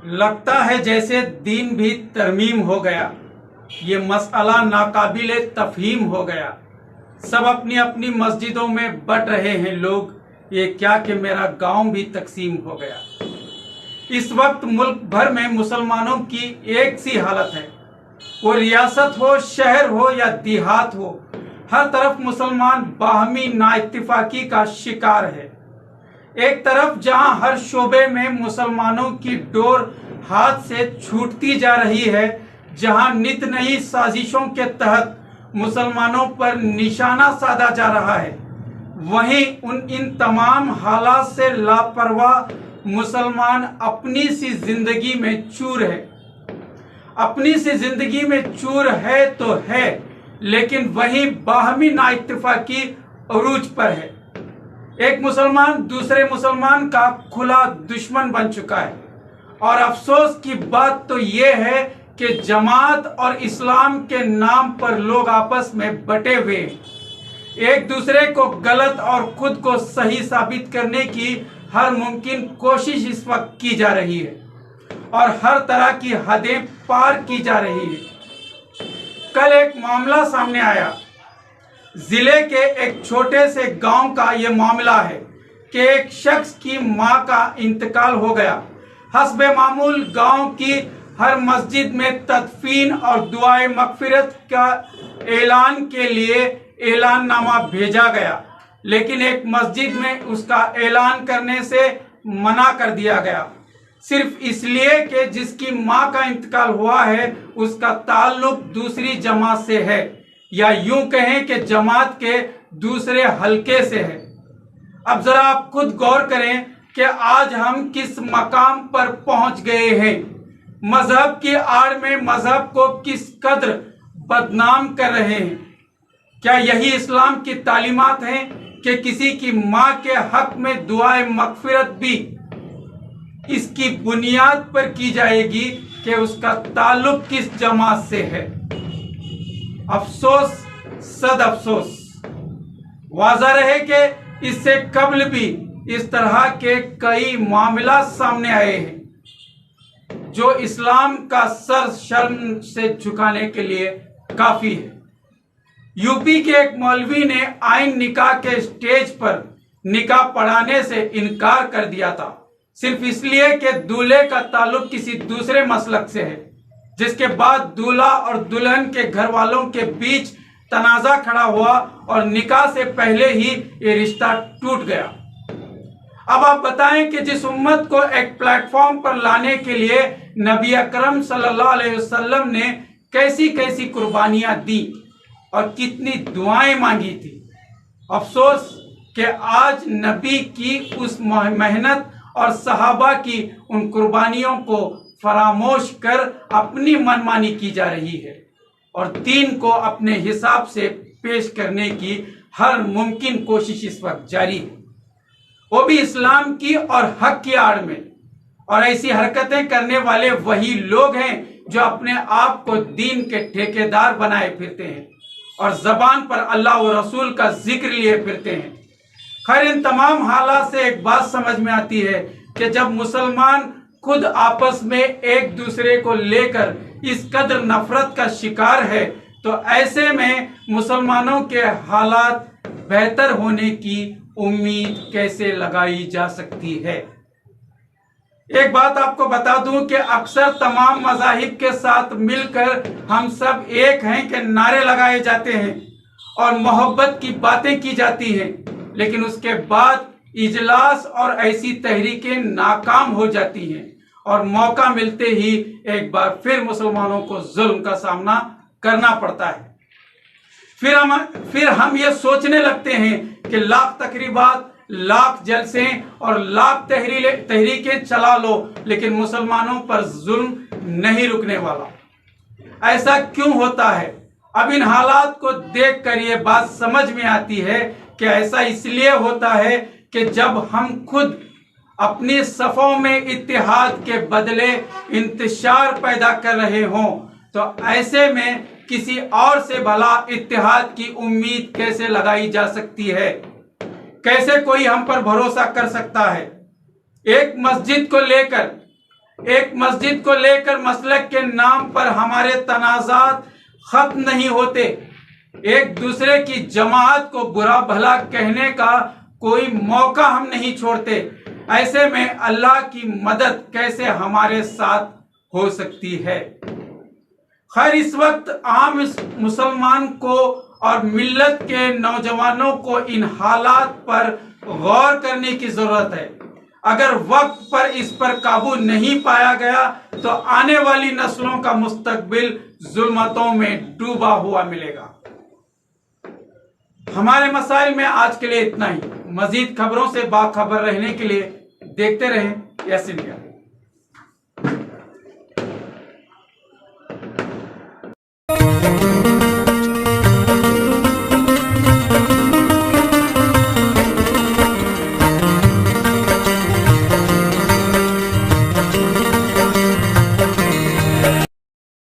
लगता है जैसे दीन भी तरमीम हो गया, ये मसला नाकाबिल तफहीम हो गया। सब अपनी अपनी मस्जिदों में बट रहे हैं लोग, ये क्या कि मेरा गांव भी तकसीम हो गया। इस वक्त मुल्क भर में मुसलमानों की एक सी हालत है, वो रियासत हो, शहर हो या देहात हो, हर तरफ मुसलमान बाहमी नाइत्तिफाकी का शिकार है। एक तरफ जहां हर शोबे में मुसलमानों की डोर हाथ से छूटती जा रही है, जहां नित नई साजिशों के तहत मुसलमानों पर निशाना साधा जा रहा है, वहीं इन तमाम हालात से लापरवाह मुसलमान अपनी सी जिंदगी में चूर है। अपनी सी जिंदगी में चूर है तो है, लेकिन वही बाहमी नाइत्तिफाकी अरूज पर है। एक मुसलमान दूसरे मुसलमान का खुला दुश्मन बन चुका है। और अफसोस की बात तो ये है कि जमात और इस्लाम के नाम पर लोग आपस में बटे हुए हैं। एक दूसरे को गलत और खुद को सही साबित करने की हर मुमकिन कोशिश इस वक्त की जा रही है और हर तरह की हदें पार की जा रही है। कल एक मामला सामने आया, जिले के एक छोटे से गांव का ये मामला है कि एक शख्स की मां का इंतकाल हो गया। हस्बे मामूल गांव की हर मस्जिद में तदफीन और दुआए मगफिरत का ऐलान के लिए ऐलाननामा भेजा गया, लेकिन एक मस्जिद में उसका ऐलान करने से मना कर दिया गया, सिर्फ इसलिए कि जिसकी मां का इंतकाल हुआ है उसका ताल्लुक दूसरी जमात से है, या यूं कहें कि जमात के दूसरे हलके से है। अब जरा आप खुद गौर करें कि आज हम किस मकाम पर पहुंच गए हैं। मजहब की आड़ में मजहब को किस कदर बदनाम कर रहे हैं। क्या यही इस्लाम की तालीमात हैं कि किसी की मां के हक में दुआए मगफिरत भी इसकी बुनियाद पर की जाएगी कि उसका ताल्लुक किस जमात से है। अफसोस, सद अफसोस। वाज़ा रहे कि इससे कबल भी इस तरह के कई मामला सामने आए हैं जो इस्लाम का सर शर्म से झुकाने के लिए काफी है। यूपी के एक मौलवी ने आइन निकाह के स्टेज पर निकाह पढ़ाने से इनकार कर दिया था, सिर्फ इसलिए कि दूल्हे का ताल्लुक किसी दूसरे मसलक से है, जिसके बाद दूल्हा और दुल्हन के घर वालों के बीच तनाजा खड़ा हुआ और निकाह से पहले ही ये रिश्ता टूट गया। अब आप बताएं कि जिस उम्मत को एक प्लेटफॉर्म पर लाने के लिए नबी अकरम सल्लल्लाहु अलैहि वसल्लम ने कैसी कैसी कुर्बानियां दी और कितनी दुआएं मांगी थी। अफसोस कि आज नबी की उस मेहनत और सहाबा की उन कुर्बानियों को फरामोश कर अपनी मनमानी की जा रही है और दीन को अपने हिसाब से पेश करने की हर मुमकिन कोशिश इस वक्त जारी है, वो भी इस्लाम की और हक की आड़ में। और ऐसी हरकतें करने वाले वही लोग हैं जो अपने आप को दीन के ठेकेदार बनाए फिरते हैं और जबान पर अल्लाह और रसूल का जिक्र लिए फिरते हैं। खैर, इन तमाम हालात से एक बात समझ में आती है कि जब मुसलमान खुद आपस में एक दूसरे को लेकर इस कदर नफरत का शिकार है, तो ऐसे में मुसलमानों के हालात बेहतर होने की उम्मीद कैसे लगाई जा सकती है। एक बात आपको बता दूं कि अक्सर तमाम मज़ाहिब के साथ मिलकर हम सब एक हैं के नारे लगाए जाते हैं और मोहब्बत की बातें की जाती हैं, लेकिन उसके बाद इजलास और ऐसी तहरीकें नाकाम हो जाती हैं और मौका मिलते ही एक बार फिर मुसलमानों को जुल्म का सामना करना पड़ता है। फिर हम ये सोचने लगते हैं कि लाख तकरीबात, लाख जलसे और लाख तहरीकें चला लो, लेकिन मुसलमानों पर जुल्म नहीं रुकने वाला। ऐसा क्यों होता है? अब इन हालात को देखकर ये बात समझ में आती है कि ऐसा इसलिए होता है कि जब हम खुद अपनी सफ़ों में इत्तेहाद के बदले इंतशार पैदा कर रहे हों, तो ऐसे में किसी और से भला इत्तेहाद की उम्मीद कैसे लगाई जा सकती है? कैसे कोई हम पर भरोसा कर सकता है? एक मस्जिद को लेकर ایک مسجد کو لے کر مسلک کے نام پر ہمارے تنازعات ختم نہیں ہوتے، ایک دوسرے کی جماعت کو برا بھلا کہنے کا کوئی موقع ہم نہیں چھوڑتے، ایسے میں اللہ کی مدد کیسے ہمارے ساتھ ہو سکتی ہے؟ خیر، اس وقت عام مسلمان کو اور ملت کے نوجوانوں کو ان حالات پر غور کرنے کی ضرورت ہے۔ اگر وقت پر اس پر قابو نہیں پایا گیا تو آنے والی نسلوں کا مستقبل ظلمتوں میں ڈوبا ہوا ملے گا۔ ہمارے مسائل میں آج کے لیے اتنا ہی۔ مزید خبروں سے باخبر رہنے کے لیے دیکھتے رہیں یس انڈیا۔